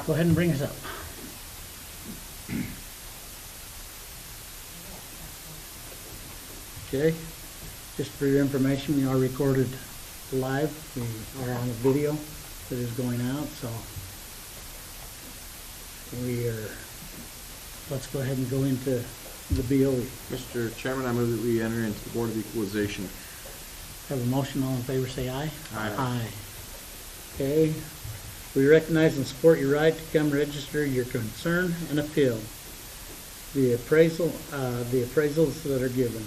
Go ahead and bring us up. Okay, just for your information, we are recorded live. We are on a video that is going out, so let's go ahead and go into the BOE. Mr. Chairman, I move that we enter into the Board of Equalization. Have a motion, all in favor say aye. Aye. Aye. Okay, we recognize and support your right to come register your concern and appeal the appraisals that are given.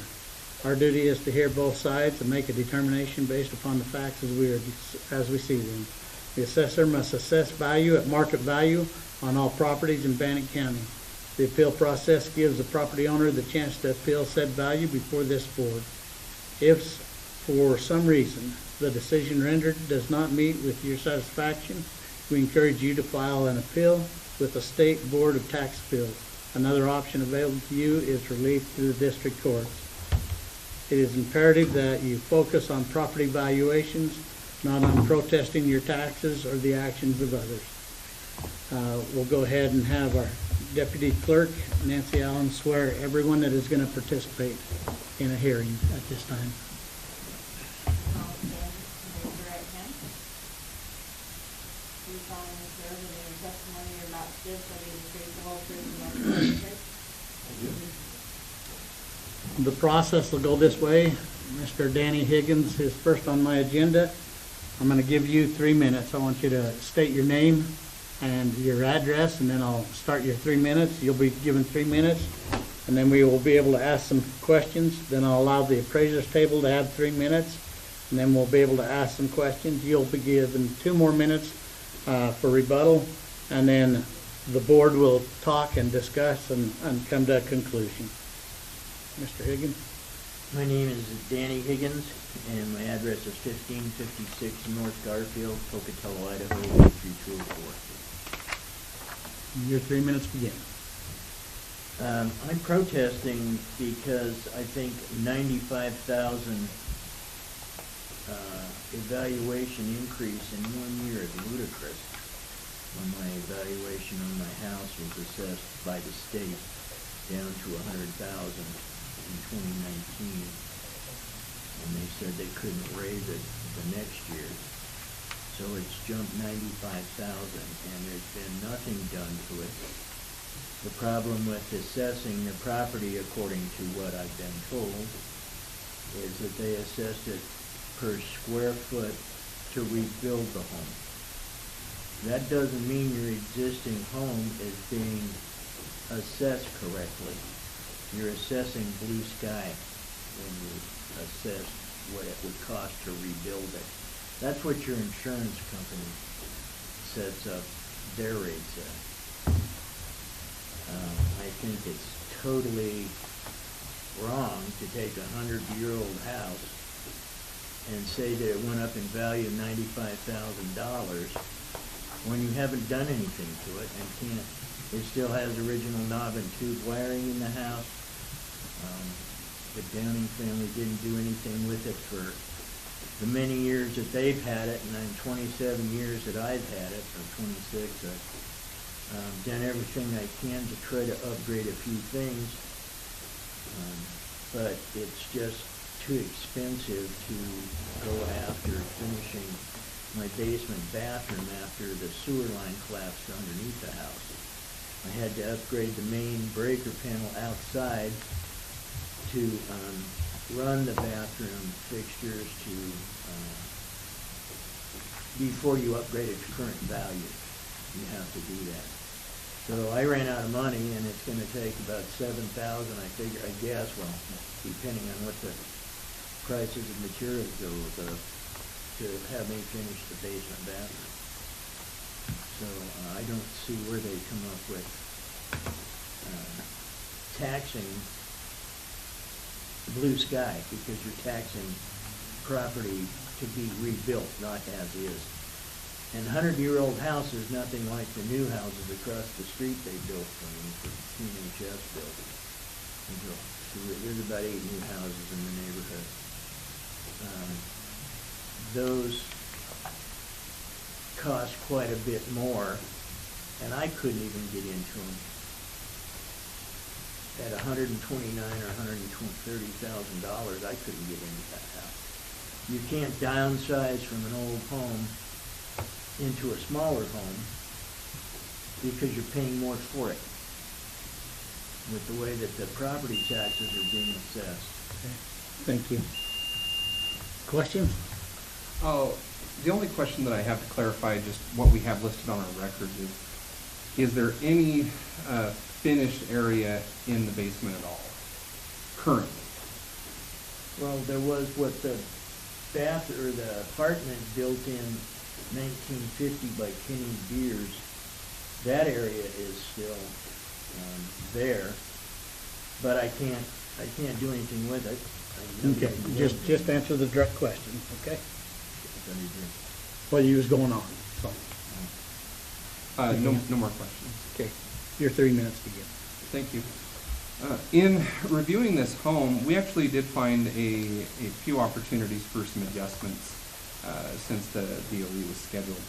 Our duty is to hear both sides and make a determination based upon the facts as we see them. The assessor must assess value at market value on all properties in Bannock County. The appeal process gives the property owner the chance to appeal said value before this board. If for some reason the decision rendered does not meet with your satisfaction, we encourage you to file an appeal with the State Board of Tax Appeals. Another option available to you is relief through the district courts. It is imperative that you focus on property valuations, not on protesting your taxes or the actions of others. We'll go ahead and have our Deputy Clerk, Nancy Allen, swear everyone that is going to participate in a hearing at this time. The process will go this way. Mr. Danny Higgins is first on my agenda. I'm going to give you 3 minutes. I want you to state your name and your address, and then I'll start your 3 minutes. You'll be given 3 minutes, and then we will be able to ask some questions. Then I'll allow the appraisers table to have 3 minutes, and then we'll be able to ask some questions. You'll be given 2 more minutes for rebuttal, and then the board will talk and discuss and come to a conclusion. Mr. Higgins? My name is Danny Higgins, and my address is 1556 North Garfield, Pocatello, Idaho, 83204. Your 3 minutes begin. I'm protesting because I think 95,000 evaluation increase in 1 year is ludicrous. When my evaluation on my house was assessed by the state down to 100,000 in 2019, and they said they couldn't raise it the next year. So it's jumped 95,000, and there's been nothing done to it. The problem with assessing the property, according to what I've been told, is that they assessed it per square foot to rebuild the home. That doesn't mean your existing home is being assessed correctly. You're assessing blue sky when you assess what it would cost to rebuild it. That's what your insurance company sets up their rates at. I think it's totally wrong to take a 100-year-old house and say that it went up in value $95,000 when you haven't done anything to it and can't. It still has original knob and tube wiring in the house. The Downing family didn't do anything with it for the many years that they've had it, and then 27 years that I've had it, or 26. I've done everything I can to try to upgrade a few things, but it's just too expensive to go after finishing my basement bathroom after the sewer line collapsed underneath the house. I had to upgrade the main breaker panel outside to run the bathroom fixtures to before you upgrade it to current value. You have to do that. So I ran out of money, and it's going to take about $7,000. I guess, well, depending on what the prices of materials go to have me finish the basement bathroom. So I don't see where they come up with taxing blue sky, because you're taxing property to be rebuilt, not as is. And 100-year-old house is nothing like the new houses across the street they built for me, for THS built. So there's about 8 new houses in the neighborhood. Those cost quite a bit more and I couldn't even get into them. At $129,000 or $130,000, I couldn't get into that house. You can't downsize from an old home into a smaller home because you're paying more for it with the way that the property taxes are being assessed. Okay. Thank you. Questions? Oh, the only question that I have to clarify, just what we have listed on our records, is there any finished area in the basement at all, currently? Well, there was what the the apartment built in 1950 by Kenny Beers. That area is still there, but I can't do anything with it. Okay, just answer the direct question, okay? What you was going on, so. No more questions. Okay, your 3 minutes begin. Thank you. In reviewing this home, we actually did find a few opportunities for some adjustments since the DOE was scheduled.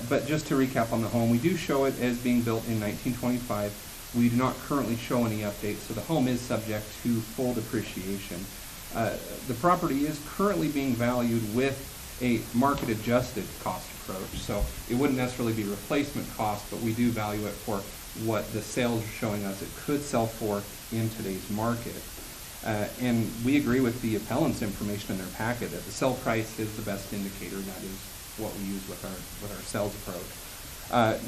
But just to recap on the home, we do show it as being built in 1925. We do not currently show any updates, so the home is subject to full depreciation. The property is currently being valued with a market-adjusted cost approach, so it wouldn't necessarily be replacement cost, but we do value it for what the sales are showing us it could sell for in today's market. And we agree with the appellant's information in their packet that the sell price is the best indicator, and that is what we use with our sales approach.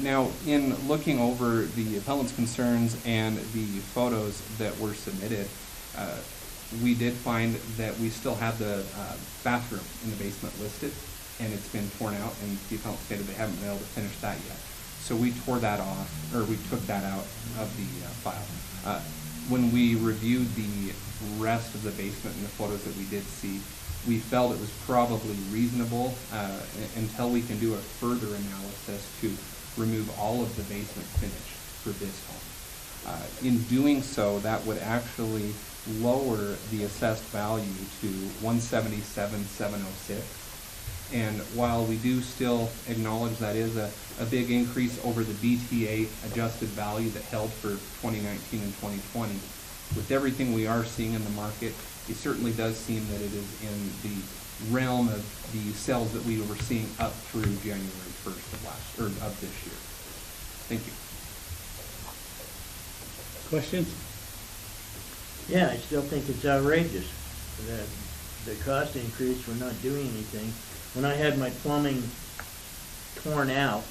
Now, in looking over the appellant's concerns and the photos that were submitted, we did find that we still have the bathroom in the basement listed, and it's been torn out, and the appellant stated they haven't been able to finish that yet. So we tore that off, or we took that out of the file. When we reviewed the rest of the basement and the photos that we did see, we felt it was probably reasonable until we can do a further analysis to remove all of the basement finish for this home. In doing so, that would actually lower the assessed value to $177,706. And while we do still acknowledge that is a big increase over the BTA adjusted value that held for 2019 and 2020, with everything we are seeing in the market, it certainly does seem that it is in the realm of the sales that we were seeing up through January 1st of this year. Thank you. Questions? Yeah, I still think it's outrageous. The cost increase for not doing anything. When I had my plumbing torn out,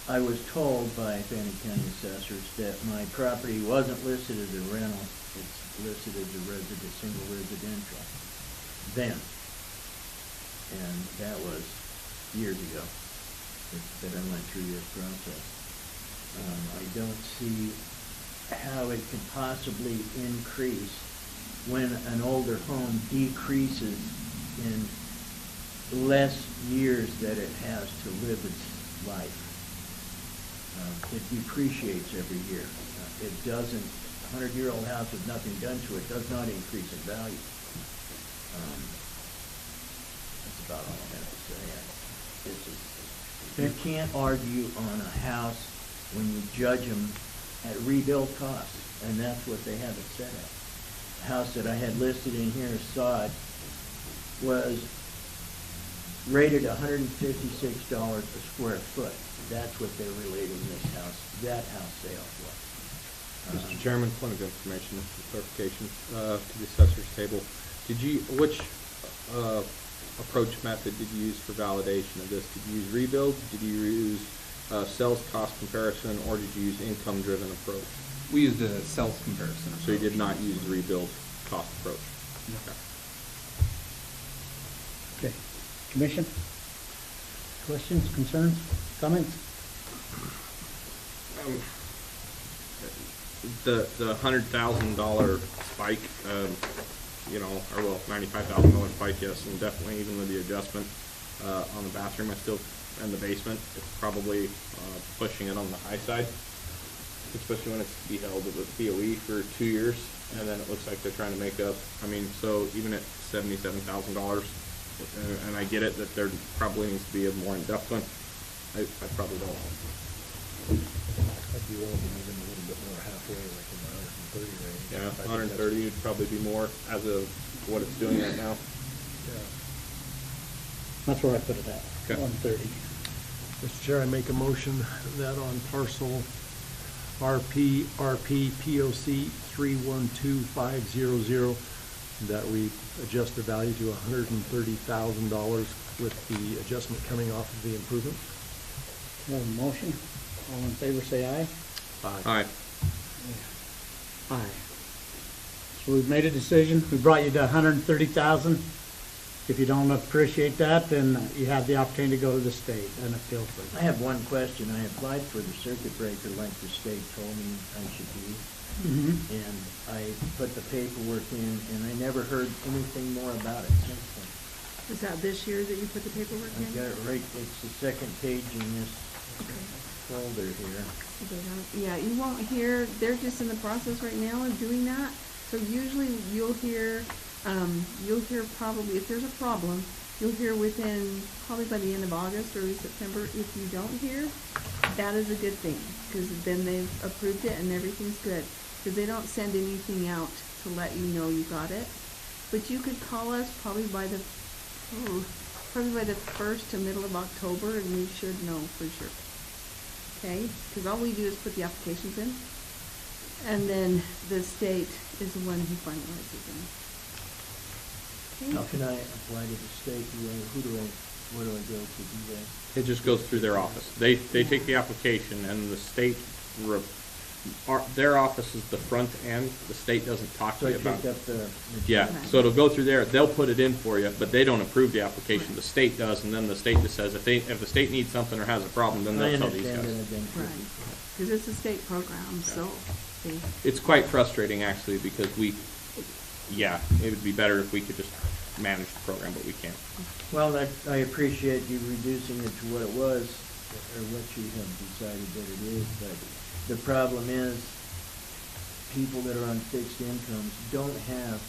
I was told by Bannock County assessors that my property wasn't listed as a rental, it's listed as a single residential then. And that was years ago that I went through this process. I don't see how it could possibly increase when an older home decreases in less years that it has to live its life. It depreciates every year. It doesn't, a 100-year-old house with nothing done to it does not increase in value. That's about all I have to say. You can't argue on a house when you judge them at rebuild costs, and that's what they have it set at. The house that I had listed in here, sod, was rated $156 a square foot. That's what they're relating this house, that house sale was. Mr. Chairman, point of information, clarification to the assessor's table. Which approach method did you use for validation of this? Did you use rebuild? Did you use sales cost comparison, or did you use income-driven approach? We used a sales comparison approach. So you did not use the rebuild cost approach? No. Okay. Commission? Questions, concerns, comments? The $100,000 spike, $95,000 spike, yes, and definitely even with the adjustment on the bathroom, and the basement, it's probably pushing it on the high side, especially when it's to be held with DOE for 2 years, and then it looks like they're trying to make up. So even at $77,000, and I get it that there probably needs to be a more in-depth one. I probably don't I'd be willing to even a little bit more halfway, like in the 130 range. Yeah, I think 130 would probably be more as of what it's doing right now. Yeah. That's where I put it at, Okay. 130. Mr. Chair, I make a motion that on parcel RPPOC 312500, that we adjust the value to $130,000 with the adjustment coming off of the improvement. We have a motion. All in favor, say aye. Aye. Aye. So we've made a decision. We brought you to 130,000. If you don't appreciate that, then you have the opportunity to go to the state and appeal for I it. have one question. I applied for the circuit breaker like the state told me I should be, Mhm. and I put the paperwork in, and I never heard anything more about it since then. Is that this year that you put the paperwork in? I've got it right, it's the second page in this Okay. folder here. They don't- Yeah, you won't hear, they're just in the process right now of doing that. So usually you'll hear probably, if there's a problem, you'll hear within, probably by the end of August, early September. If you don't hear, that is a good thing, because then they've approved it and everything's good. Because they don't send anything out to let you know you got it. But you could call us probably by the 1st to middle of October, and we should know for sure. Okay? Because all we do is put the applications in, and then the state is the one who finalizes them. Okay? How can I apply to the state? Where do I go to do that? It just goes through their office. They take the application, and the state, their office is the front end. The state doesn't talk So to I you about pick it. up the. Yeah, so it'll go through there. They'll put it in for you, but they don't approve the application. The state does, and then the state just says if the state needs something or has a problem, then I they'll tell these understand that guys. I've been through Right. before. Because it's a state program, so they, It's quite frustrating actually because it would be better if we could just manage the program, but we can't. Well, I appreciate you reducing it to what it was, or what you have decided that it is, but the problem is, people that are on fixed incomes don't have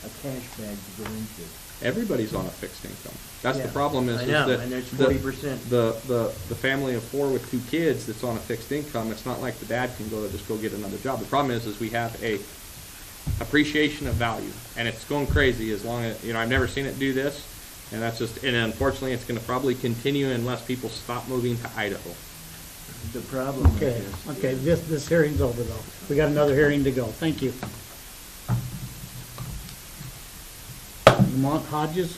a cash bag to go into. Everybody's on a fixed income. That's the Yeah, problem is I is know, that and there's the- 40%. The family of 4 with 2 kids that's on a fixed income, it's not like the dad can just go get another job. The problem is we have a appreciation of value, and it's going crazy as long as, I've never seen it do this, and unfortunately it's going to probably continue unless people stop moving to Idaho. The problem with Okay, this. okay, this hearing's over though. We got another hearing to go. Thank you. Lamont Hodges?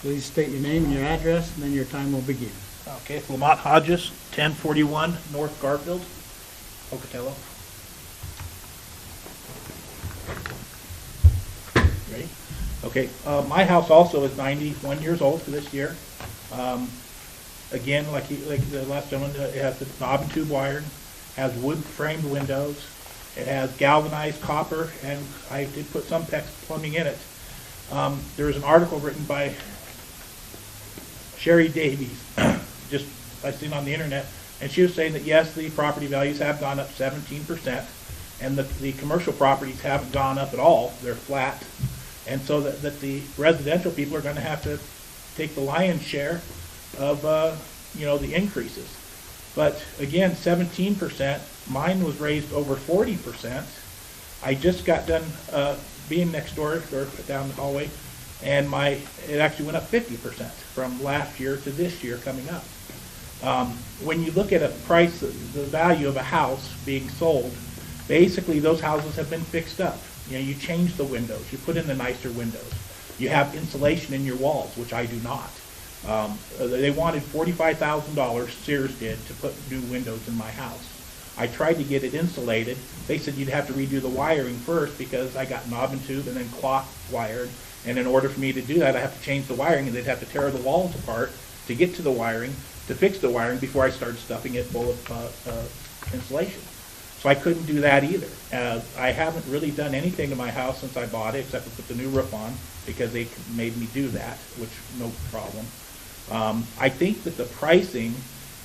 Please state your name and your address, and then your time will begin. Okay, it's Lamont Hodges, 1041 North Garfield, Pocatello. Ready? Okay, my house also is 91 years old for this year. Again, like the last gentleman, it has the knob and tube wired, has wood framed windows, it has galvanized copper, and I did put some PEX plumbing in it. There was an article written by Sherry Davies, just I seen on the internet, and she was saying that yes, the property values have gone up 17%, and the commercial properties haven't gone up at all; they're flat, and so that the residential people are going to have to take the lion's share of the increases. But again, 17%. Mine was raised over 40%. I just got done being next door or down the hallway, and it actually went up 50% from last year to this year coming up. When you look at a price, the value of a house being sold, basically those houses have been fixed up. You change the windows, you put in the nicer windows, you have insulation in your walls, which I do not. They wanted $45,000, Sears did, to put new windows in my house. I tried to get it insulated. They said you'd have to redo the wiring first because I got knob and tube and then cloth wired. And in order for me to do that, I have to change the wiring, and they'd have to tear the walls apart to get to the wiring, to fix the wiring before I started stuffing it full of insulation. So I couldn't do that either. I haven't really done anything to my house since I bought it, except for put the new roof on, because they made me do that, which no problem. I think that the pricing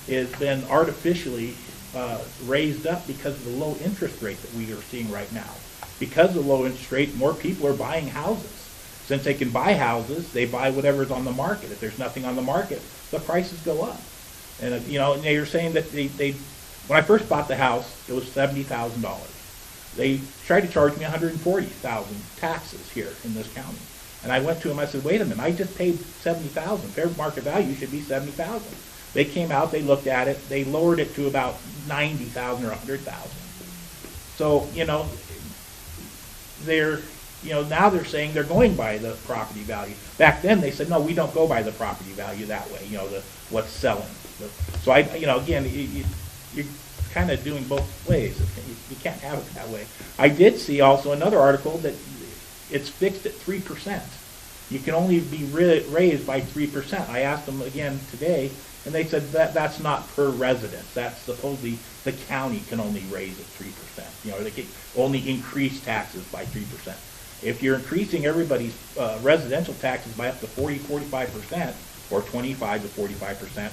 has been artificially raised up because of the low interest rate that we are seeing right now. Because of the low interest rate, more people are buying houses. Since they can buy houses, they buy whatever's on the market. If there's nothing on the market, the prices go up. And and they were saying that they when I first bought the house, it was $70,000. They tried to charge me $140,000 taxes here in this county. And I went to them, I said, wait a minute, I just paid $70,000. Fair market value should be $70,000. They came out, they looked at it, they lowered it to about $90,000 or $100,000. So, now they're saying they're going by the property value. Back then, they said, no, we don't go by the property value that way, what's selling. So again, you're kind of doing both ways. You can't have it that way. I did see also another article that it's fixed at 3%. You can only be raised by 3%. I asked them again today, and they said that's not per residence. That's supposedly the county can only raise it 3%. They can only increase taxes by 3%. If you're increasing everybody's residential taxes by up to 40-45% or 25 to 45%,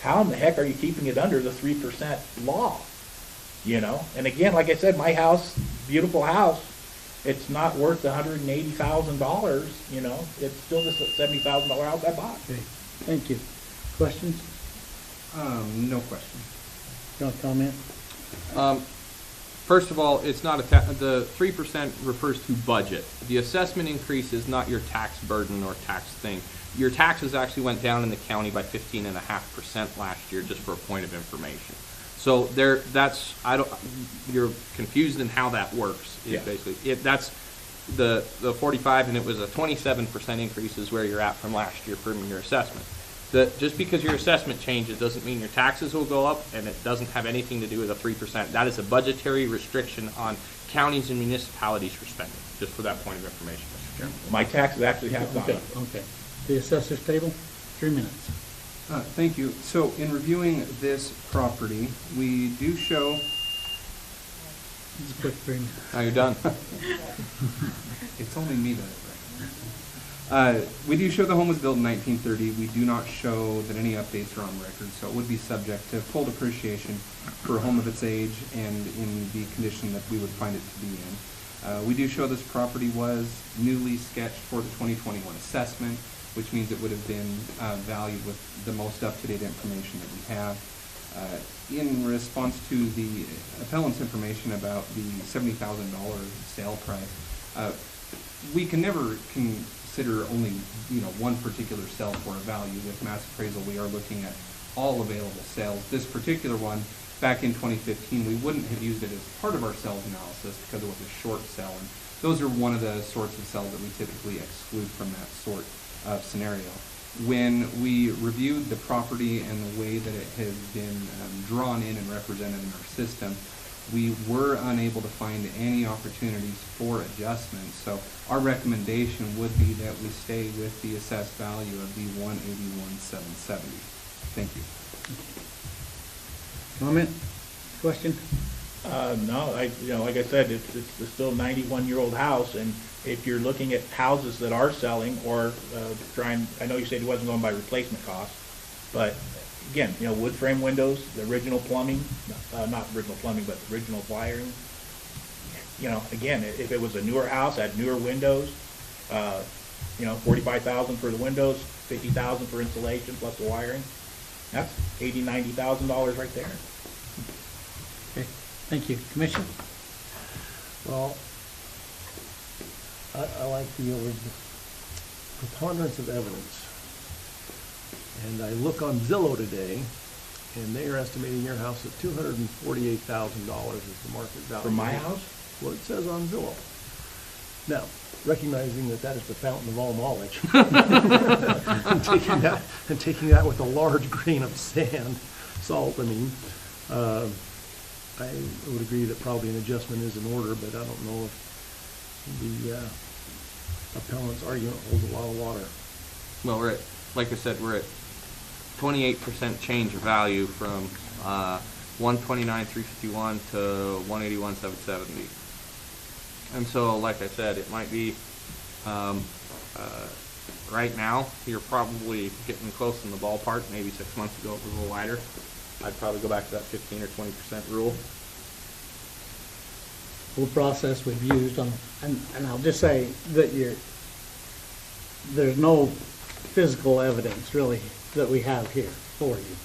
how in the heck are you keeping it under the 3% law? And again, like I said, my house, beautiful house, it's not worth $180,000. It's still just a $70,000 house I bought. Okay, thank you. Questions? No question. You want to comment? First of all, it's not the 3% refers to budget. The assessment increase is not your tax burden or tax thing. Your taxes actually went down in the county by 15.5% last year, just for a point of information. So you're confused in how that works. Yeah. Basically, that's the 45, and it was a 27% increase is where you're at from last year from your assessment. Just because your assessment changes doesn't mean your taxes will go up, and it doesn't have anything to do with a 3%. That is a budgetary restriction on counties and municipalities for spending, just for that point of information, Mr. Chairman. My taxes actually have gone up. Okay. The assessor's table, 3 minutes. Thank you. So in reviewing this property, we do show, It's a quick 3 minutes. Now you're done. it's only me that we do show the home was built in 1930. We do not show that any updates are on record, so it would be subject to full depreciation for a home of its age and in the condition that we would find it to be in. We do show this property was newly sketched for the 2021 assessment, which means it would have been valued with the most up-to-date information that we have. In response to the appellant's information about the $70,000 sale price, we can never consider only one particular sale for a value. With mass appraisal, we are looking at all available sales. This particular one, back in 2015, we wouldn't have used it as part of our sales analysis because it was a short sale, and those are one of the sorts of sales that we typically exclude from that sort of scenario. When we reviewed the property and the way that it has been drawn in and represented in our system, we were unable to find any opportunities for adjustments. So our recommendation would be that we stay with the assessed value of the $181,770. Thank you. Comment? Question? No, like I said, it's still a 91-year-old house, and if you're looking at houses that are selling or I know you said it wasn't going by replacement cost, but again, wood frame windows, the original plumbing, not original plumbing, but original wiring. Again, if it was a newer house, had newer windows, $45,000 for the windows, $50,000 for insulation plus the wiring. That's $80,000-$90,000 right there. Okay, thank you. Commission? Well, I like the preponderance of evidence. And I look on Zillow today, and they are estimating your house at $248,000 is the market value. For my house? What it says on Zillow. Now, recognizing that is the fountain of all knowledge, and taking that with a large grain of salt, I would agree that probably an adjustment is in order, but I don't know if the appellant's argument holds a lot of water. Well, like I said, we're at 28% change of value from 129,351 to 181,770. And so, like I said, it might be, right now, you're probably getting close in the ballpark. Maybe 6 months ago it was a little wider. I'd probably go back to that 15 or 20% rule. Whole process we've used on, and I'll just say that there's no physical evidence really that we have here for you.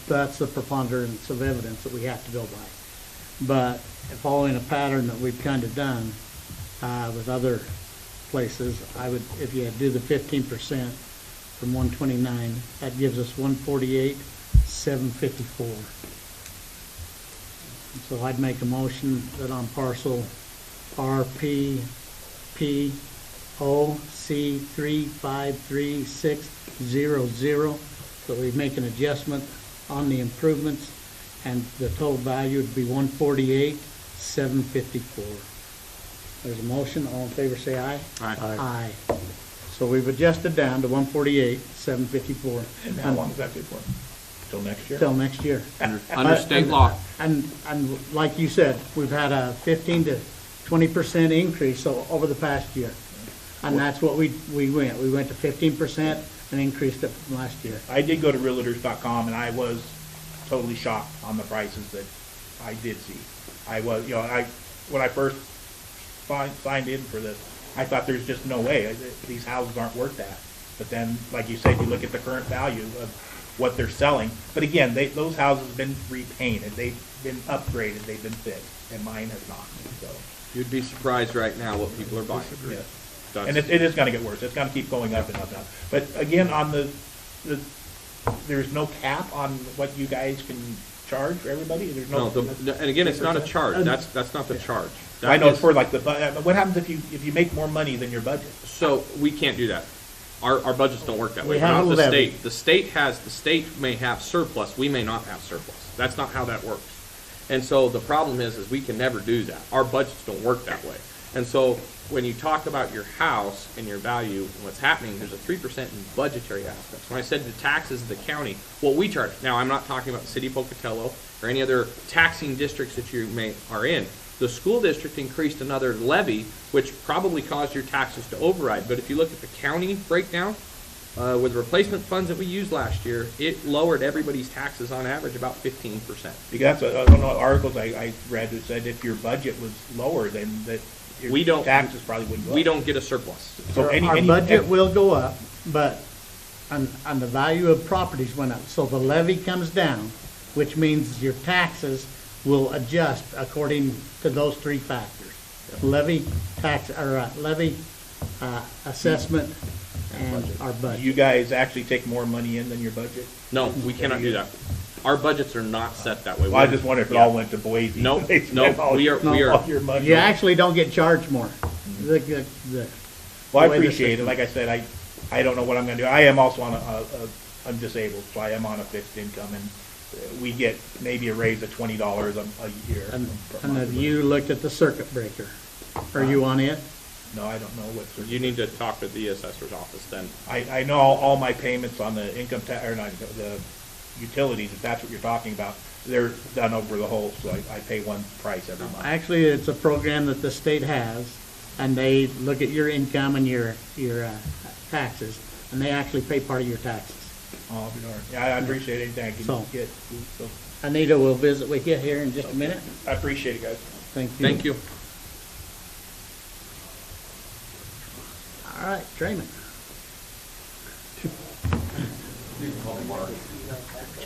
That's the preponderance of evidence that we have to go by. But following a pattern that we've kind of done with other places, I would, if you do the 15% from 129, that gives us 148,754. So I'd make a motion that on parcel RPPOC353600, that we make an adjustment on the improvements, and the total value would be 148,754. There's a motion. All in favor say aye. Aye. Aye. So we've adjusted down to 148,754. And how long is that good for? Till next year? Till next year. Under state law. And like you said, we've had a 15 to 20% increase over the past year. And that's what we went. We went to 15% and increased it from last year. I did go to realtors.com and I was totally shocked on the prices that I did see. I was, when I first signed in for this, I thought there's just no way. These houses aren't worth that. But then, like you said, you look at the current value of what they're selling. But again, those houses have been repainted. They've been upgraded. They've been fixed. And mine has not. So. You'd be surprised right now what people are buying. Yeah. That's- And it is gonna get worse. It's gonna keep going up and up and up. But again, on there's no cap on what you guys can charge for everybody? There's no. And again, it's not a charge. That's not the charge. I know it's is- for like what happens if you make more money than your budget? So we can't do that. Our budgets don't work that way. We We're have not a the levy. state. The state may have surplus. We may not have surplus. That's not how that works. And so the problem is we can never do that. Our budgets don't work that way. And so when you talk about your house and your value and what's happening, there's a 3% in budgetary aspects. When I said the taxes of the county, what we charge. Now, I'm not talking about the city of Pocatello or any other taxing districts that you are in. The school district increased another levy, which probably caused your taxes to override. But if you look at the county breakdown, with replacement funds that we used last year, it lowered everybody's taxes on average about 15%. Because I don't know, articles I read that said if your budget was lower, then that your taxes probably wouldn't go up. We don't get a surplus. So Our budget will go up, but on the value of properties went up. So the levy comes down, which means your taxes will adjust according to those three factors. Levy, assessment, and our Do budget. you guys actually take more money in than your budget? No, we cannot do that. Our budgets are not set that way. Well, I just wonder if it all went to Boise. No, They no, spent all we your- are- all your money. You actually don't get charged more. Mm-hmm. The Well, I way the appreciate it. system- Like I said, I don't know what I'm gonna do. I am also on I'm disabled, so I am on a fixed income, and we get maybe a raise of $20 a year. And from have you looked at the circuit breaker? Are you on it? No, I don't know what. You need to talk to the assessor's office then. I know all my payments on the income tax, or not, the utilities, if that's what you're talking about, they're done over the whole, so I pay one price every month. Actually, it's a program that the state has, and they look at your income and your taxes, and they actually pay part of your taxes. Oh, I'll be darned. Yeah, I appreciate anything I can So- get, so, Anita will visit with you here in just a minute. I appreciate it, guys. Thank you. Thank you. All right, Draymond.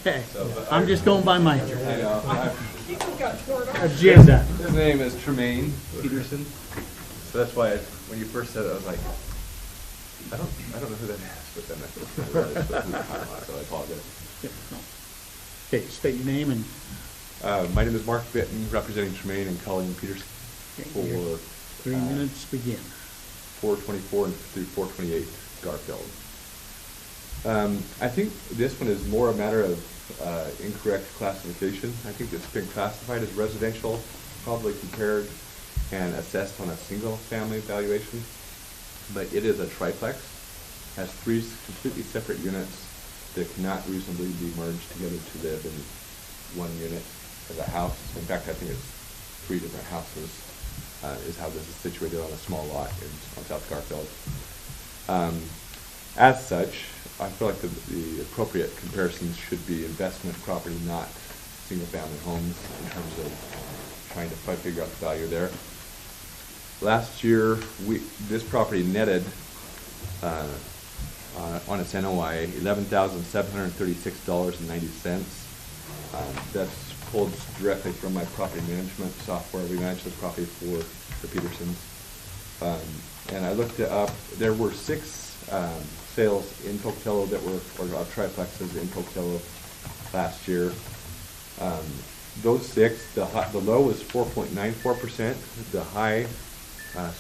Okay, I'm just going by my agenda. His name is Tremaine Peterson, so that's why when you first said it, I was like, I don't know who that is, but then I realized who you're talking about, so I apologize. Okay, state your name and My name is Mark Bitton, representing Tremaine and Colleen Peterson for 3 minutes begin. 424 and through 428 Garfield. I think this one is more a matter of incorrect classification. I think it's been classified as residential, probably compared and assessed on a single family valuation, but it is a triplex, has 3 completely separate units, that cannot reasonably be merged together to live in one unit as a house. In fact, I think it's 3 different houses, is how this is situated on a small lot on South Garfield. As such, I feel like the appropriate comparisons should be investment property, not single-family homes, in terms of trying to figure out the value there. Last year, this property netted on its NOI $11,736.90. That's pulled directly from my property management software. We manage this property for the Petersons. And I looked it up. There were 6 sales in Pocatello that were, or triplexes in Pocatello last year. Those 6, the low was 4.94%. The high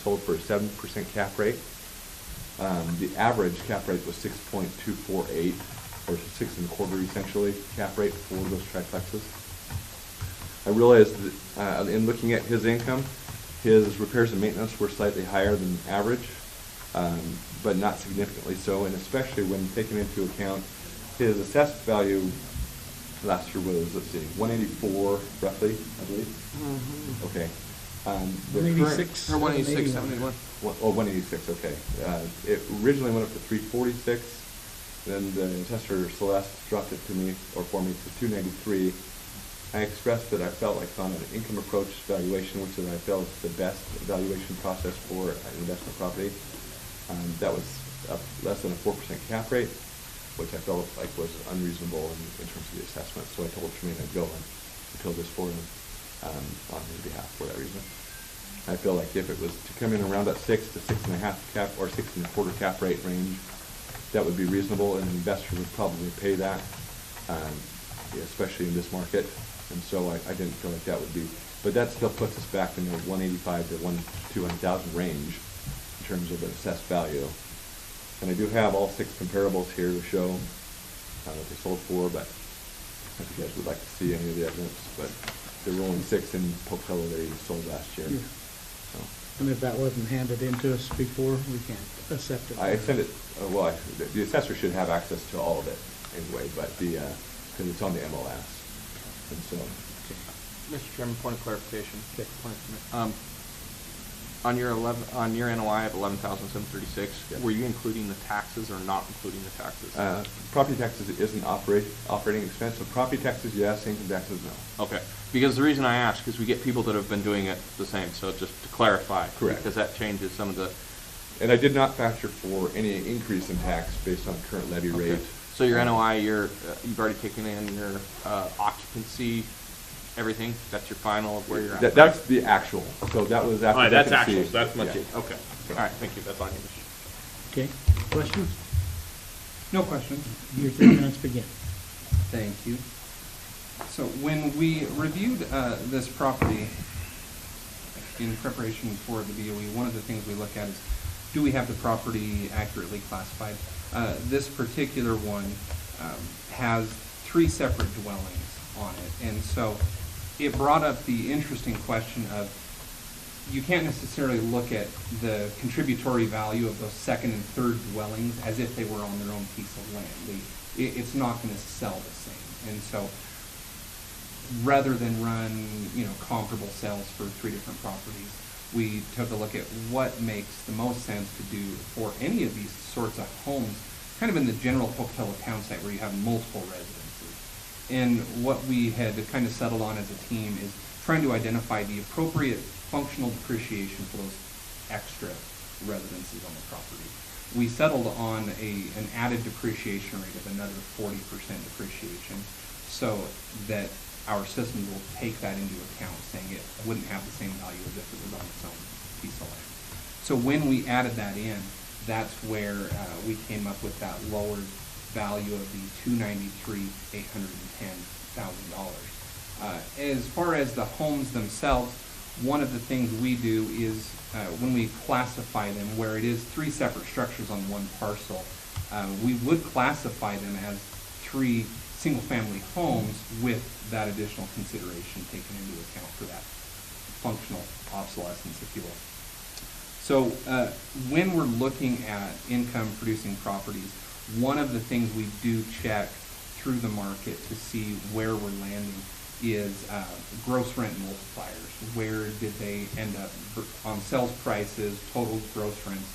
sold for a 7% cap rate. The average cap rate was 6.248, or 6.25 essentially cap rate for those triplexes. I realized that in looking at his income, his repairs and maintenance were slightly higher than average, but not significantly so, and especially when taking into account his assessed value last year was, let's see, 184 roughly, I believe. Mm-hmm. Okay. The 186 Or 186, 71. 186, okay. It originally went up to 346, then the assessor Celeste dropped it to me, or for me, to 293. I expressed that I felt like on an income approach valuation, which is I felt the best valuation process for an investment property, that was less than a 4% cap rate, which I felt like was unreasonable in terms of the assessment. So I told Tremaine I'd go and appeal this for him on his behalf for that reason. I feel like if it was to come in around that 6 to 6.5 cap or 6.25 cap rate range, that would be reasonable, and an investor would probably pay that, especially in this market. And so I didn't feel like that would be, but that still puts us back in the 185 to 200,000 range in terms of an assessed value. And I do have all 6 comparables here to show what they sold for, but if you guys would like to see any of the evidence, but there were only 6 in Pocatello they sold last year. Yeah. So. And if that wasn't handed in to us before, we can't accept it. I sent it, the assessor should have access to all of it anyway, but because it's on the MLS. And so. Mr. Chairman, point of clarification. Okay. On your NOI of 11,736, Yes. were you including the taxes or not including the taxes? Property taxes isn't operating expense, so property taxes yes, income taxes no. Okay, because the reason I ask is we get people that have been doing it the same, so just to clarify. Correct. Because that changes some of the. And I did not factor for any increase in tax based on current levy rate. So your NOI, you've already taken in your occupancy, everything? That's your final of where you're at? That's the actual. So that was after. All right, that's vacancy. actual, so that's much, Yeah. okay. All right, thank you, that's on you, Mr. Okay, questions? No questions. Your 3 minutes begin. Thank you. So when we reviewed this property in preparation for the BOE, one of the things we look at is, do we have the property accurately classified? This particular one has 3 separate dwellings on it, and so it brought up the interesting question of, you can't necessarily look at the contributory value of those second and third dwellings as if they were on their own piece of land. It's not going to sell the same. And so rather than run, comparable sales for 3 different properties, we took a look at what makes the most sense to do for any of these sorts of homes, kind of in the general Pocatello town site where you have multiple residences. And what we had kind of settled on as a team is trying to identify the appropriate functional depreciation for those extra residences on the property. We settled on an added depreciation rate of another 40% depreciation, so that our system will take that into account, saying it wouldn't have the same value as if it was on its own piece of land. So when we added that in, that's where we came up with that lowered value of the $293,810,000. As far as the homes themselves, one of the things we do is when we classify them, where it is 3 separate structures on one parcel, we would classify them as 3 single-family homes with that additional consideration taken into account for that functional obsolescence, if you will. So when we're looking at income-producing properties, one of the things we do check through the market to see where we're landing is gross rent multipliers. Where did they end up on sales prices, total gross rents,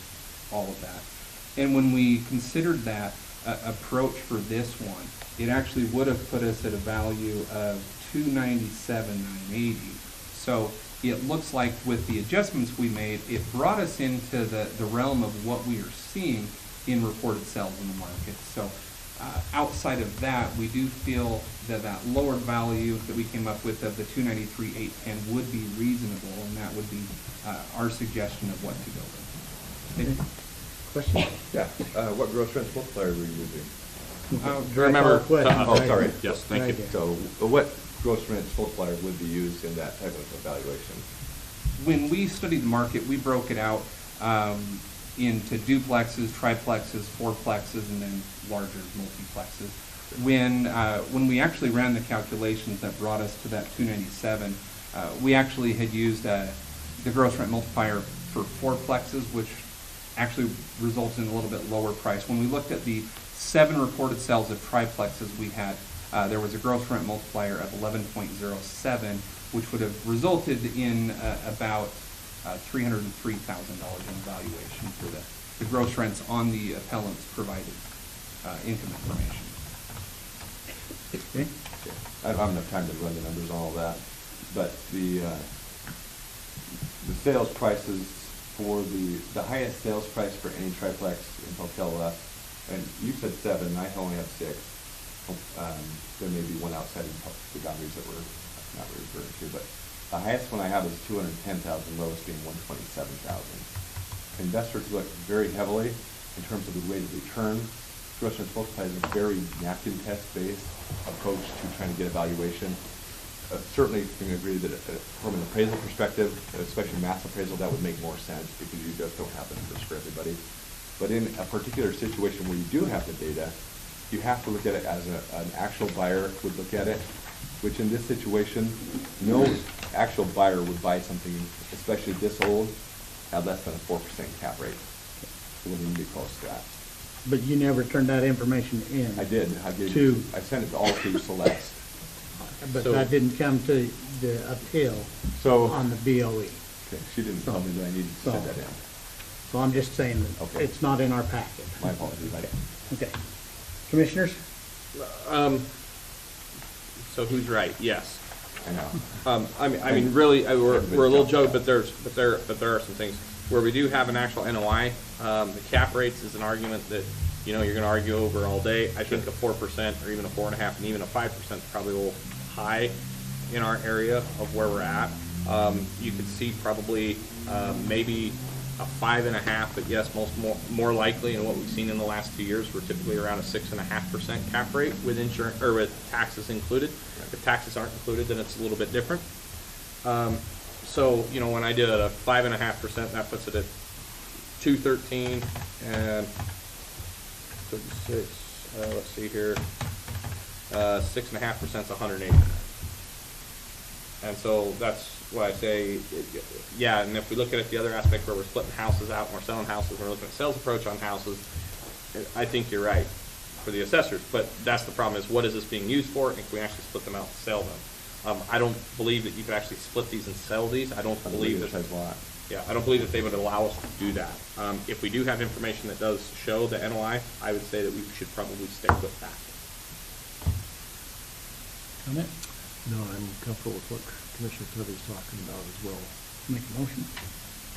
all of that. And when we considered that approach for this one, it actually would have put us at a value of $297,980. So it looks like with the adjustments we made, it brought us into the realm of what we are seeing in reported sales in the market. So outside of that, we do feel that that lowered value that we came up with of the $293,810 would be reasonable, and that would be our suggestion of what to go with. Question? Yeah, what gross rent multiplier were you using? Remember, Oh, sorry. Yes, thank you. So what gross rent multiplier would be used in that type of evaluation? When we studied the market, we broke it out into duplexes, triplexes, fourplexes, and then larger multiplexes. When we actually ran the calculations that brought us to that 297, we actually had used the gross rent multiplier for fourplexes, which actually results in a little bit lower price. When we looked at the 7 reported sales of triplexes we had, there was a gross rent multiplier of 11.07, which would have resulted in about $303,000 in valuation for the gross rents on the appellant's provided income information. Okay. I don't have enough time to run the numbers on all that, but the sales prices for the highest sales price for any triplex in Pocatello, and you said 7, I only have 6. There may be one outside of the boundaries that we're not referring to, but the highest one I have is 210,000, lowest being 127,000. Investors look very heavily in terms of the rate of return. Gross rent multiplier is a very napkin test based approach to trying to get a valuation. Certainly, you can agree that from an appraisal perspective, especially mass appraisal, that would make more sense because you just don't have the numbers for everybody. But in a particular situation where you do have the data, you have to look at it as an actual buyer would look at it, which in this situation, no actual buyer would buy something, especially this old, at less than a 4% cap rate. It wouldn't even be close to that. But you never turned that information in. I did. I sent it all to Celeste. But So- that didn't come to the appeal So, on the BOE. okay, she didn't tell me that I needed to send that in. So I'm just saying that Okay. it's not in our packet. My apologies. Okay. Commissioners? So who's right? Yes. I know. I mean, really, we're a little joke, but there are some things where we do have an actual NOI. The cap rates is an argument that, you know, you're gonna argue over all day. I think a 4% or even a 4.5% and even a 5% is probably a little high in our area of where we're at. You could see probably, maybe a 5.5%, but yes, more likely in what we've seen in the last 2 years, we're typically around a 6.5% cap rate with insurance or with taxes included. If taxes aren't included, then it's a little bit different. So, you know, when I did a 5.5%, that puts it at 213 and 36. Let's see here. 6.5% is 180. And so that's why I say, yeah. And if we look at it the other aspect where we're splitting houses out and we're selling houses, and we're looking at sales approach on houses, I think you're right for the assessors. But that's the problem: is what is this being used for, and can we actually split them out and sell them? I don't believe that you could actually split these and sell these. I don't believe that. Yeah, I don't believe that they would allow us to do that. If we do have information that does show the NOI, I would say that we should probably stick with that. Comment? No, I'm comfortable with what Commissioner Covey's talking about as well. Make a motion.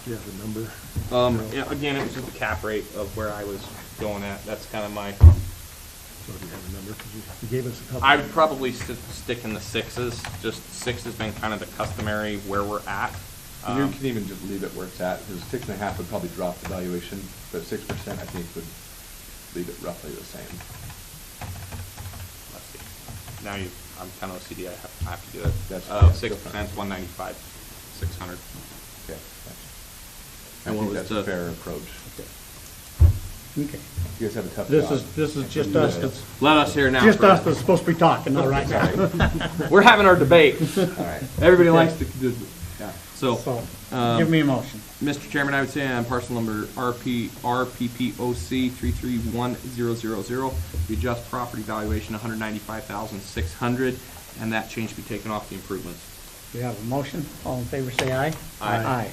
Do you have a number? Yeah, again, it was just the cap rate of where I was going at. That's kind of my. So do you have a number? 'Cause you gave us a couple. I would probably stick in the 6s. Just 6 has been kind of the customary where we're at. You can even just leave it where it's at, because 6.5 would probably drop the valuation, but 6% I think would leave it roughly the same. Let's see. Now I'm kind of OCD. I have to do it. That's 6% is 195, 600. Okay. And I what think was that's the- a fair approach. Okay. You guys have a tough This job. is just us that's, Let us hear now. just for- us that's supposed to be talking, all right now. We're having our debate. All right. Everybody likes to. Yeah. So, Give me a motion. Mr. Chairman, I would say on parcel number RPPOC 331000, the adjust property valuation 195,600, and that change be taken off the improvements. We have a motion. All in favor, say aye. Aye. Aye.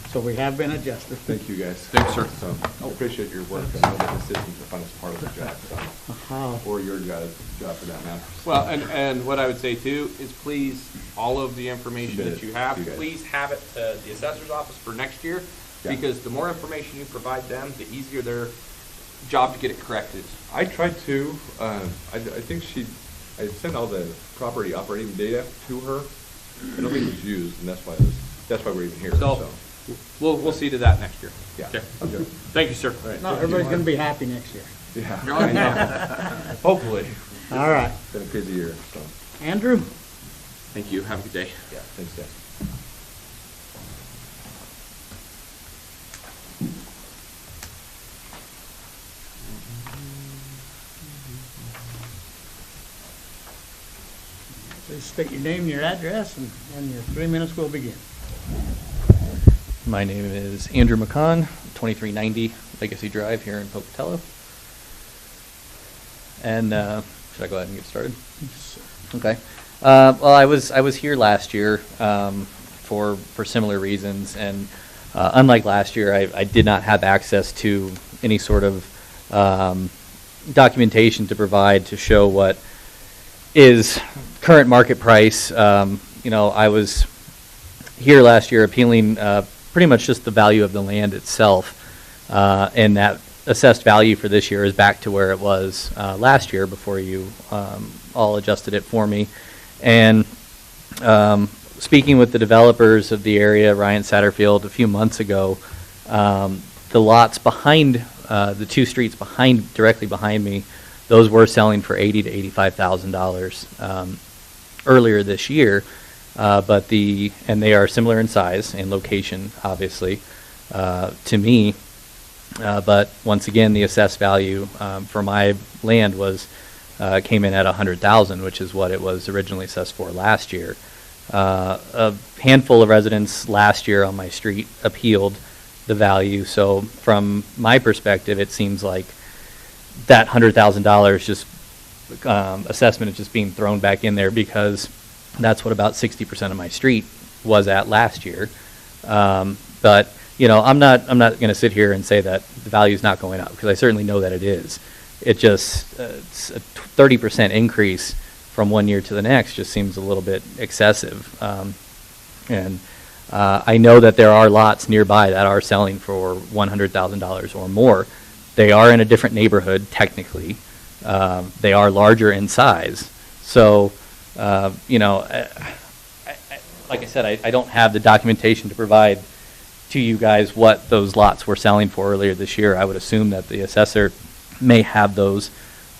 So we have been adjusted. Thank you, guys. Thanks, sir. So, I appreciate your work. I know the decisions are fun as part of the job, so, or your job for that matter. Well, and what I would say too is please, all of the information that you have, You guys. please have it to the assessor's office for next year, Yeah. because the more information you provide them, the easier their job to get it corrected. I tried to, I think I sent all the property operating data to her. I don't think it was used, and that's why we're even here, So, so. we'll see to that next year. Yeah. Okay. I'm good. Thank you, sir. All right, No, thank you. everybody's gonna be happy next year. Yeah. No, I know. Hopefully. All right. It's been a busy year, so, Andrew? Thank you. Have a good day. yeah, thanks, guys. Please state your name, your address, and your 3 minutes will begin. My name is Andrew McCon, 2390 Legacy Drive here in Pocatello. And should I go ahead and get started? Okay. Well, I was here last year for similar reasons, and unlike last year, I did not have access to any sort of documentation to provide to show what is current market price. I was here last year appealing pretty much just the value of the land itself, and that assessed value for this year is back to where it was last year before you all adjusted it for me. And speaking with the developers of the area, Ryan Satterfield, a few months ago, the lots behind the two streets directly behind me, those were selling for $80,000 to $85,000 earlier this year, and they are similar in size and location, obviously, to me. But once again, the assessed value for my land came in at $100,000, which is what it was originally assessed for last year. A handful of residents last year on my street appealed the value. So from my perspective, it seems like that $100,000 just assessment is just being thrown back in there because that's what about 60% of my street was at last year. But I'm not going to sit here and say that the value is not going up, because I certainly know that it is. It just it's a 30% increase from one year to the next just seems a little bit excessive. And I know that there are lots nearby that are selling for $100,000 or more. They are in a different neighborhood, technically. They are larger in size. So, like I said, I don't have the documentation to provide to you guys what those lots were selling for earlier this year. I would assume that the assessor may have those.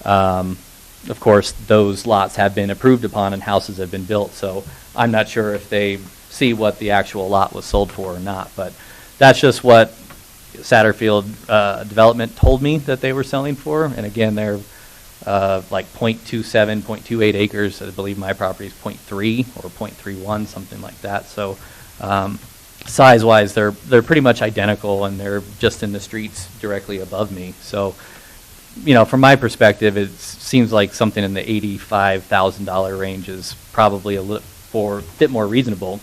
Of course, those lots have been approved upon and houses have been built, so I'm not sure if they see what the actual lot was sold for or not. But that's just what Satterfield Development told me that they were selling for. And again, they're like 0.27, 0.28 acres. I believe my property is 0.3 or 0.31, something like that. So size-wise, they're pretty much identical, and they're just in the streets directly above me. So, from my perspective, it seems like something in the $85,000 range is probably a bit more reasonable.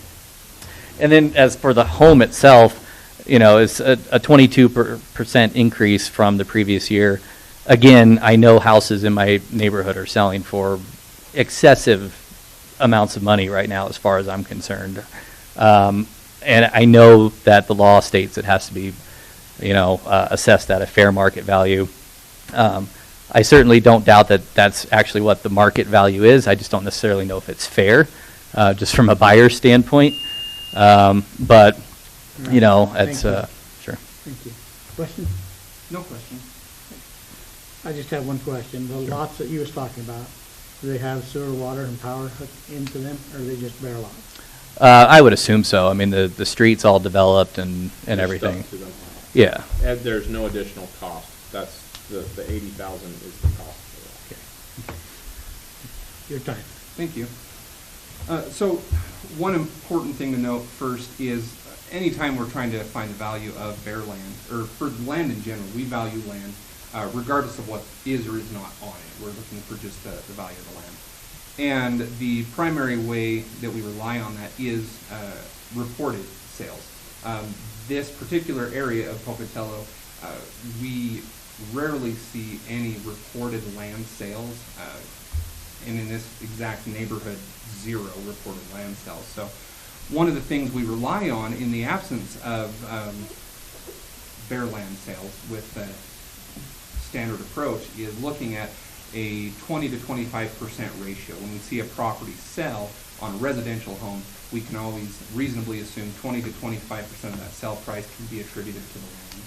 And then as for the home itself, it's a 22% increase from the previous year. Again, I know houses in my neighborhood are selling for excessive amounts of money right now, as far as I'm concerned. And I know that the law states it has to be, assessed at a fair market value. I certainly don't doubt that that's actually what the market value is. I just don't necessarily know if it's fair, just from a buyer's standpoint. But, it's, sure. Thank you. Question? No question. I just have one question. The lots that you was talking about, do they have sewer, water, and power hooked into them, or are they just bare lots? I would assume so. I mean, the street's all developed and There's everything. stuff to them. Yeah. And there's no additional cost. That's the 80,000 is the cost for that. Your time. Thank you. So one important thing to note first is anytime we're trying to find the value of bare land, or for land in general, we value land regardless of what is or is not on it. We're looking for just the value of the land. And the primary way that we rely on that is reported sales. This particular area of Pocatello, we rarely see any reported land sales, and in this exact neighborhood, 0 reported land sales. So one of the things we rely on in the absence of bare land sales with the standard approach is looking at a 20 to 25% ratio. When we see a property sell on a residential home, we can always reasonably assume 20 to 25% of that sale price can be attributed to the land.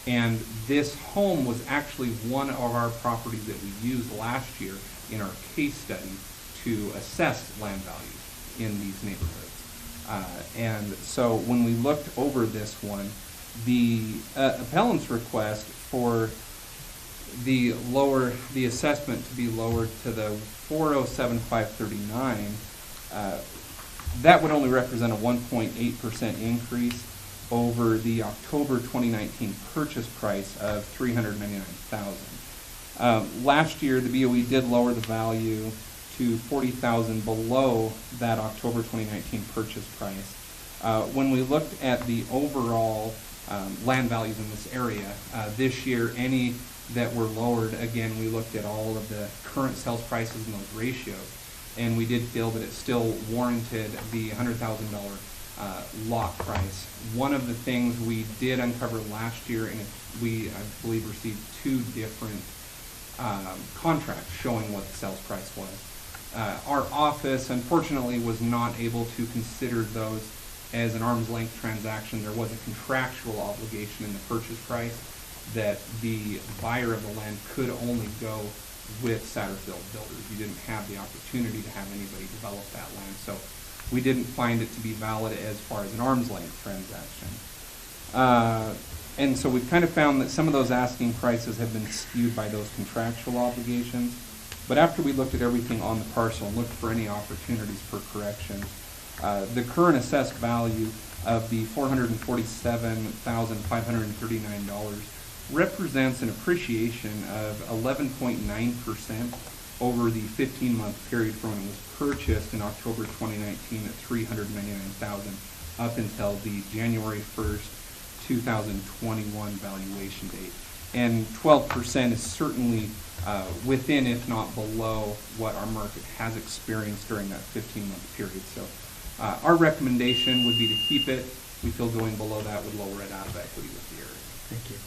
And this home was actually one of our properties that we used last year in our case study to assess land values in these neighborhoods. And so when we looked over this one, the appellant's request for the assessment to be lowered to the 407,539, that would only represent a 1.8% increase over the October 2019 purchase price of $399,000. Last year, the BOE did lower the value to $40,000 below that October 2019 purchase price. When we looked at the overall land values in this area, this year, any that were lowered, again, we looked at all of the current sales prices and those ratios, and we did feel that it still warranted the $100,000 lot price. One of the things we did uncover last year, and we, I believe, received 2 different contracts showing what the sales price was. Our office, unfortunately, was not able to consider those as an arm's length transaction. There was a contractual obligation in the purchase price that the buyer of the land could only go with Satterfield Builders. You didn't have the opportunity to have anybody develop that land. So we didn't find it to be valid as far as an arm's length transaction. And so we've kind of found that some of those asking prices have been skewed by those contractual obligations. But after we looked at everything on the parcel and looked for any opportunities for correction, the current assessed value of the $447,539 represents an appreciation of 11.9% over the 15-month period from when it was purchased in October 2019 at $399,000 up until the January 1st, 2021 valuation date. And 12% is certainly within, if not below, what our market has experienced during that 15-month period. So our recommendation would be to keep it. We feel going below that would lower it out of equity with the area. Thank you.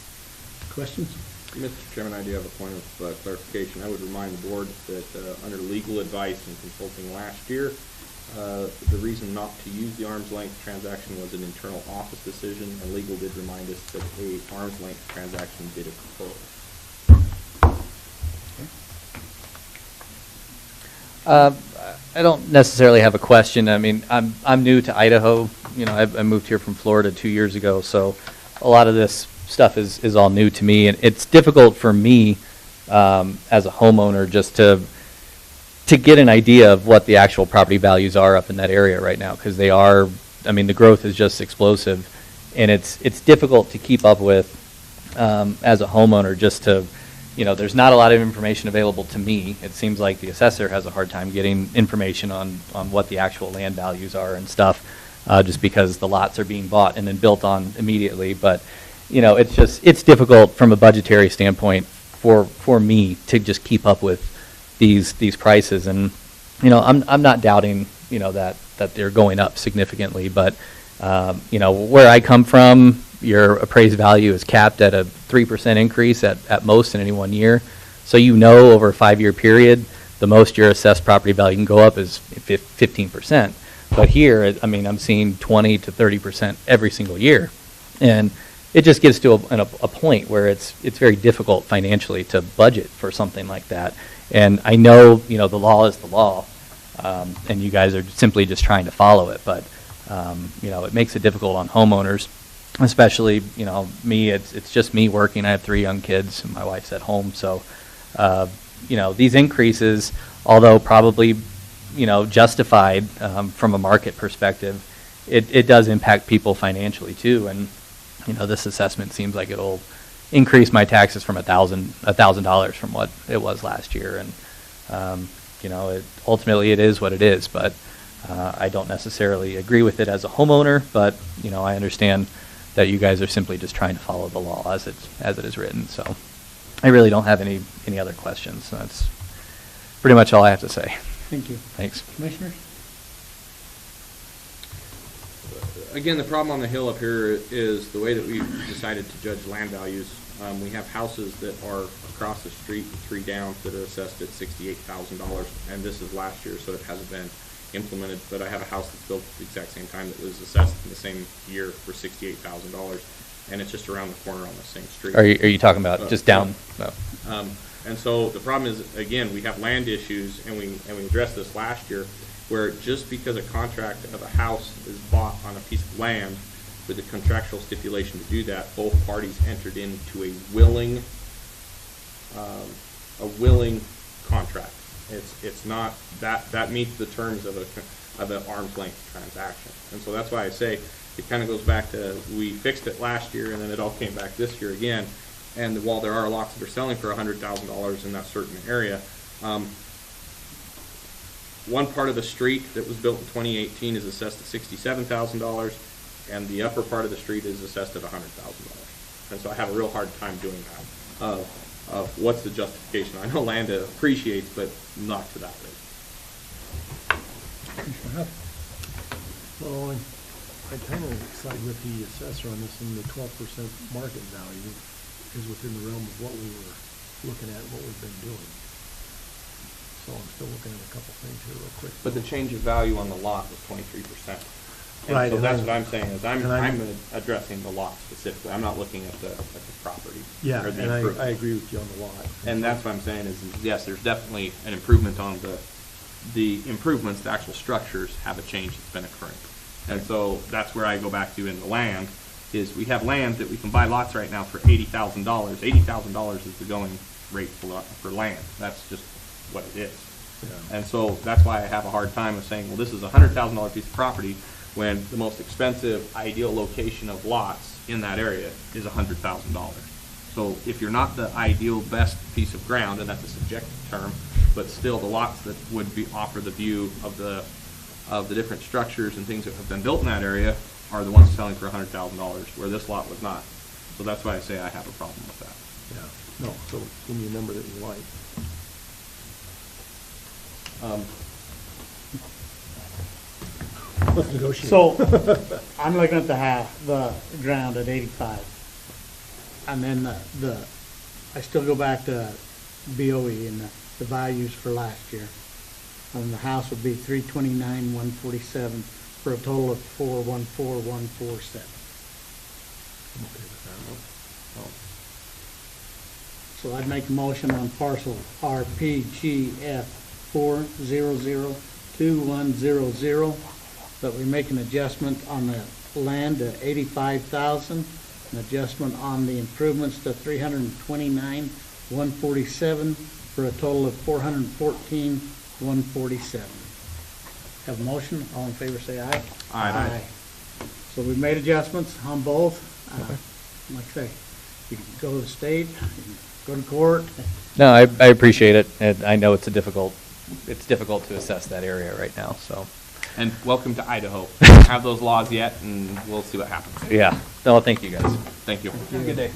Questions? Mr. Chairman, I do have a point of clarification. I would remind the board that under legal advice and consulting last year, the reason not to use the arm's length transaction was an internal office decision, and legal did remind us that a arm's length transaction did occur. I don't necessarily have a question. I mean, I'm new to Idaho. You know, I moved here from Florida 2 years ago, so a lot of this stuff is all new to me, and it's difficult for me as a homeowner just to get an idea of what the actual property values are up in that area right now, because they are, I mean, the growth is just explosive, and it's difficult to keep up with as a homeowner. Just to, you know, there's not a lot of information available to me. It seems like the assessor has a hard time getting information on what the actual land values are and stuff, just because the lots are being bought and then built on immediately. But you know, it's difficult from a budgetary standpoint for me to just keep up with these prices. And you know, I'm not doubting, you know, that they're going up significantly, but you know, where I come from, your appraised value is capped at a 3% increase at most in any 1 year. So you know, over a 5-year period, the most your assessed property value can go up is 15%. But here, I mean, I'm seeing 20 to 30% every single year, and it just gets to a point where it's very difficult financially to budget for something like that. And I know, you know, the law is the law, and you guys are simply just trying to follow it. But you know, it makes it difficult on homeowners, especially, you know, me. It's just me working. I have 3 young kids, and my wife's at home. So you know, these increases, although probably justified from a market perspective, it does impact people financially too. And, this assessment seems like it'll increase my taxes from $1,000 from what it was last year. And, ultimately it is what it is, but I don't necessarily agree with it as a homeowner, but, I understand that you guys are simply just trying to follow the law as it is written. So I really don't have any other questions. That's pretty much all I have to say. Thank you. Thanks. Commissioners? Again, the problem on the hill up here is the way that we've decided to judge land values. We have houses that are across the street and 3 down that are assessed at $68,000, and this is last year, so it hasn't been implemented. But I have a house that's built at the exact same time that was assessed in the same year for $68,000, and it's just around the corner on the same street. Are you talking about just down? No. And so the problem is, again, we have land issues, and we addressed this last year, where just because a contract of a house is bought on a piece of land with a contractual stipulation to do that, both parties entered into a willing contract. It's not that meets the terms of an arm's length transaction. And so that's why I say it kind of goes back to, we fixed it last year and then it all came back this year again. And while there are lots that are selling for $100,000 in that certain area, one part of the street that was built in 2018 is assessed at $67,000, and the upper part of the street is assessed at $100,000. And so I have a real hard time doing that. Of what's the justification? I know land appreciates, but not to that rate. Well, I kind of side with the assessor on this, and the 12% market value is within the realm of what we were looking at, what we've been doing. So I'm still looking at a couple things here real quick. But the change of value on the lot was 23%. And Right, so and that's I'm- what I'm saying is I'm I'm- addressing the lot specifically. I'm not looking at the property. Yeah, or the and improvement. I agree with you on the lot. And that's what I'm saying is yes, there's definitely an improvement on the improvements, the actual structures have a change that's been occurring. And so that's where I go back to in the land, is we have land that we can buy lots right now for $80,000. $80,000 is the going rate for land. That's just what it is. Yeah. And so that's why I have a hard time of saying, well, this is a $100,000 piece of property, when the most expensive ideal location of lots in that area is $100,000. So if you're not the ideal best piece of ground, and that's a subjective term, but still the lots that would offer the view of the different structures and things that have been built in that area are the ones selling for $100,000, where this lot was not. So that's why I say I have a problem with that. Yeah, no, so give me a number that you like. Let's negotiate. So, I'm looking at the ground at 85. And then I still go back to BOE and the values for last year. And the house would be 329, 147 for a total of 414,147. I'm okay with So I'd make a motion on parcel RPGF 4002100 that we make an adjustment on the land to 85,000, an adjustment on the improvements to 329,147 for a total of 414,147. Have a motion? All in favor say aye. Aye. So we've made adjustments on both. Like I say, you can go to the state, you can go to court. No, I appreciate it, and I know it's difficult to assess that area right now, so. And welcome to Idaho. We don't have those laws yet, and we'll see what happens. Yeah, no, thank you guys. Thank you. Have a good day.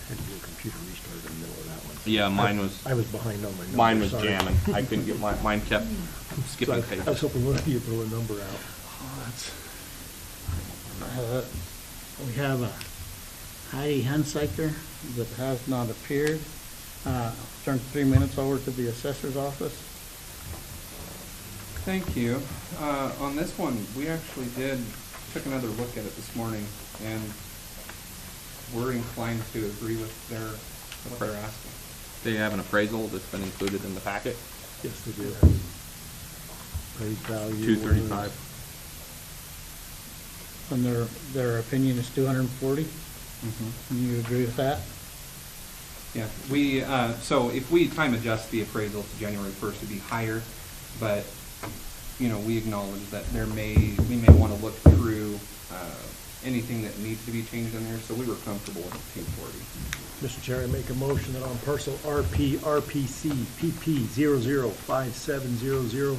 Had to do a computer restart in the middle of that one. Yeah, mine was I was behind on my number. mine was sorry. jamming. I couldn't get mine kept So skipping I was pages. hoping one of you would throw a number out. We have a Heidi Hunsaker that has not appeared. Turn 3 minutes over to the assessor's office. Thank you. On this one, we actually took another look at it this morning, and we're inclined to agree with what they're asking. They have an appraisal that's been included in the packet. Yes, they do. Appraised value. 235. And their opinion is 240. You agree with that? Yeah, we, so if we time adjust the appraisal to January 1st, it'd be higher, but, you know, we acknowledge that we may want to look through anything that needs to be changed in there, so we were comfortable with 240. Mr. Chair, I make a motion that on parcel RPC PP 005700,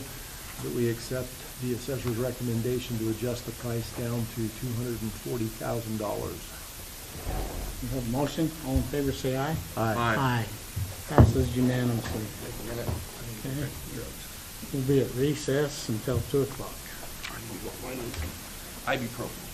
that we accept the assessor's recommendation to adjust the price down to $240,000. You have a motion, all in favor say aye. Aye. Passes unanimously. Okay. We'll be at recess until 2 o'clock. Ibuprofen.